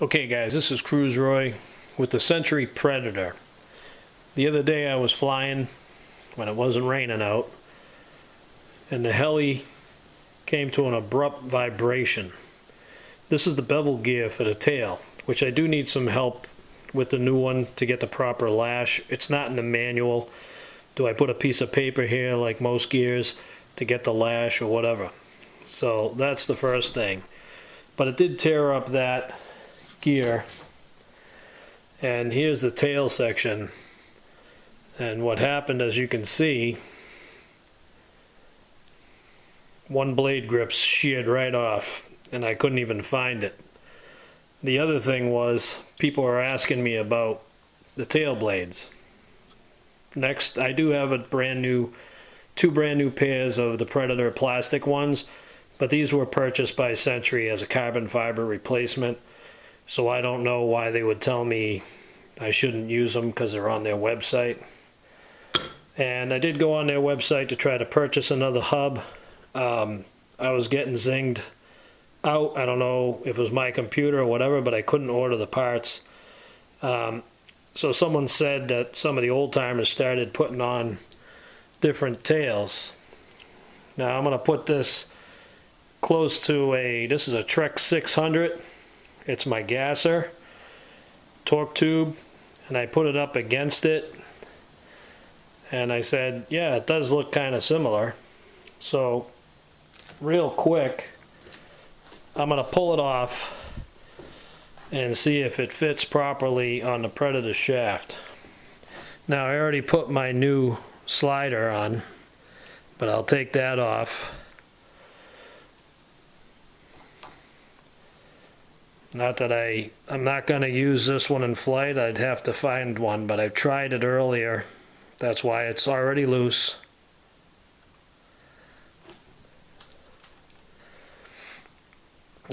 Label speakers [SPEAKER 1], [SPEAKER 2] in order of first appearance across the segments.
[SPEAKER 1] Okay guys, this is Cruise Roy with the Century Predator. The other day I was flying when it wasn't raining out, and the heli came to an abrupt vibration. This is the bevel gear for the tail, which I do need some help with the new one to get the proper lash. It's not in the manual. Do I put a piece of paper here like most gears to get the lash or whatever? So that's the first thing. But it did tear up that gear, and here's the tail section, and what happened, as you can see, one blade grip sheared right off and I couldn't even find it. The other thing was, people are asking me about the tail blades. Next, I do have two brand new pairs of the Predator plastic ones, but these were purchased by Century as a carbon fiber replacement. So I don't know why they would tell me I shouldn't use them because they're on their website. And I did go on their website to try to purchase another hub. I was getting zinged out. I don't know if it was my computer or whatever, but I couldn't order the parts. So someone said that some of the old timers started putting on different tails. Now I'm going to put this close to this is a Trex 600. It's my gasser torque tube, and I put it up against it, and I said, yeah, it does look kind of similar. So real quick, I'm going to pull it off and see if it fits properly on the Predator shaft. Now I already put my new slider on, but I'll take that off. Not that I'm not going to use this one in flight. I'd have to find one, but I've tried it earlier. That's why it's already loose.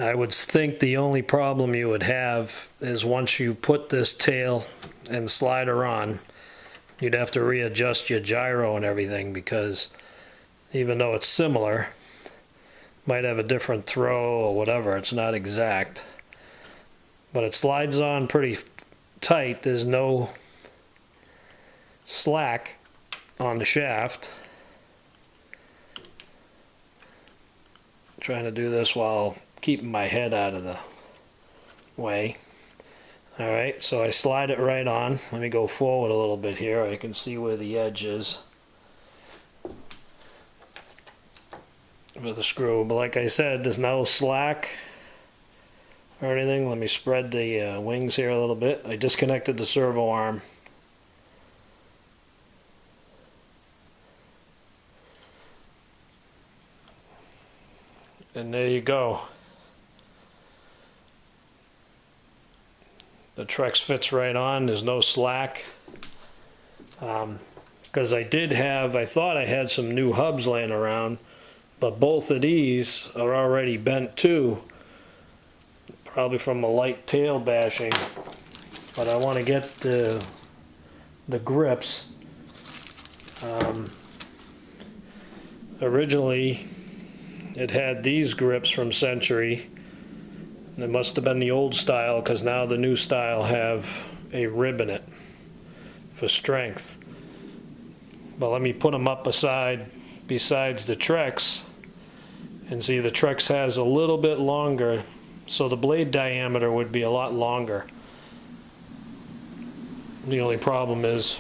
[SPEAKER 1] I would think the only problem you would have is once you put this tail and slider on, you'd have to readjust your gyro and everything, because even though it's similar, might have a different throw or whatever. It's not exact. But it slides on pretty tight. There's no slack on the shaft. I'm trying to do this while keeping my head out of the way. Alright, so I slide it right on. Let me go forward a little bit here. I can see where the edge is with the screw. But like I said, there's no slack or anything. Let me spread the wings here a little bit. I disconnected the servo arm. And there you go. The Trex fits right on. There's no slack. Because I thought I had some new hubs laying around, but both of these are already bent too. Probably from a light tail bashing, but I want to get the grips. Originally it had these grips from Century. It must have been the old style, because now the new style have a rib in it for strength. But let me put them up besides the Trex, and see, the Trex has a little bit longer, so the blade diameter would be a lot longer. The only problem is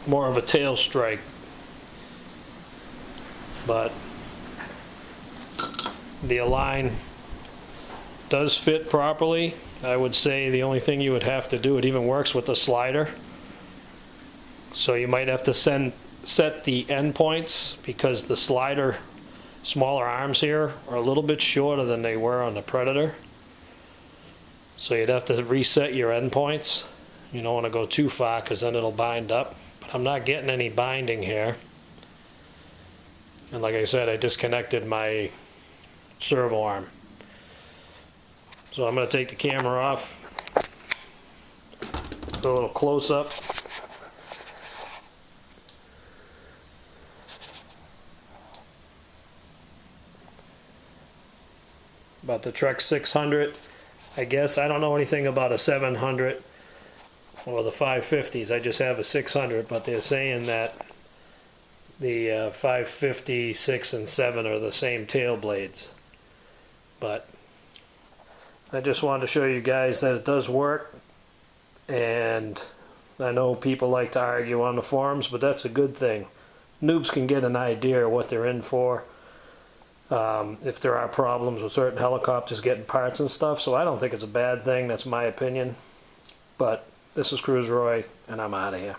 [SPEAKER 1] more of a tail strike. But the align does fit properly. I would say the only thing you would have to do, it even works with the slider. So you might have to set the end points, because the slider smaller arms here are a little bit shorter than they were on the Predator. So you'd have to reset your end points. You don't want to go too far, because then it'll bind up. But I'm not getting any binding here. And like I said, I disconnected my servo arm. So I'm going to take the camera off. Do a little close up. About the Trex 600. I guess I don't know anything about a 700 or the 550s. I just have a 600, but they're saying that the 550, 6, and 7 are the same tail blades. But I just wanted to show you guys that it does work, and I know people like to argue on the forums, but that's a good thing. Noobs can get an idea of what they're in for. If there are problems with certain helicopters getting parts and stuff, so I don't think it's a bad thing. That's my opinion. But this is Cruise Roy, and I'm out of here.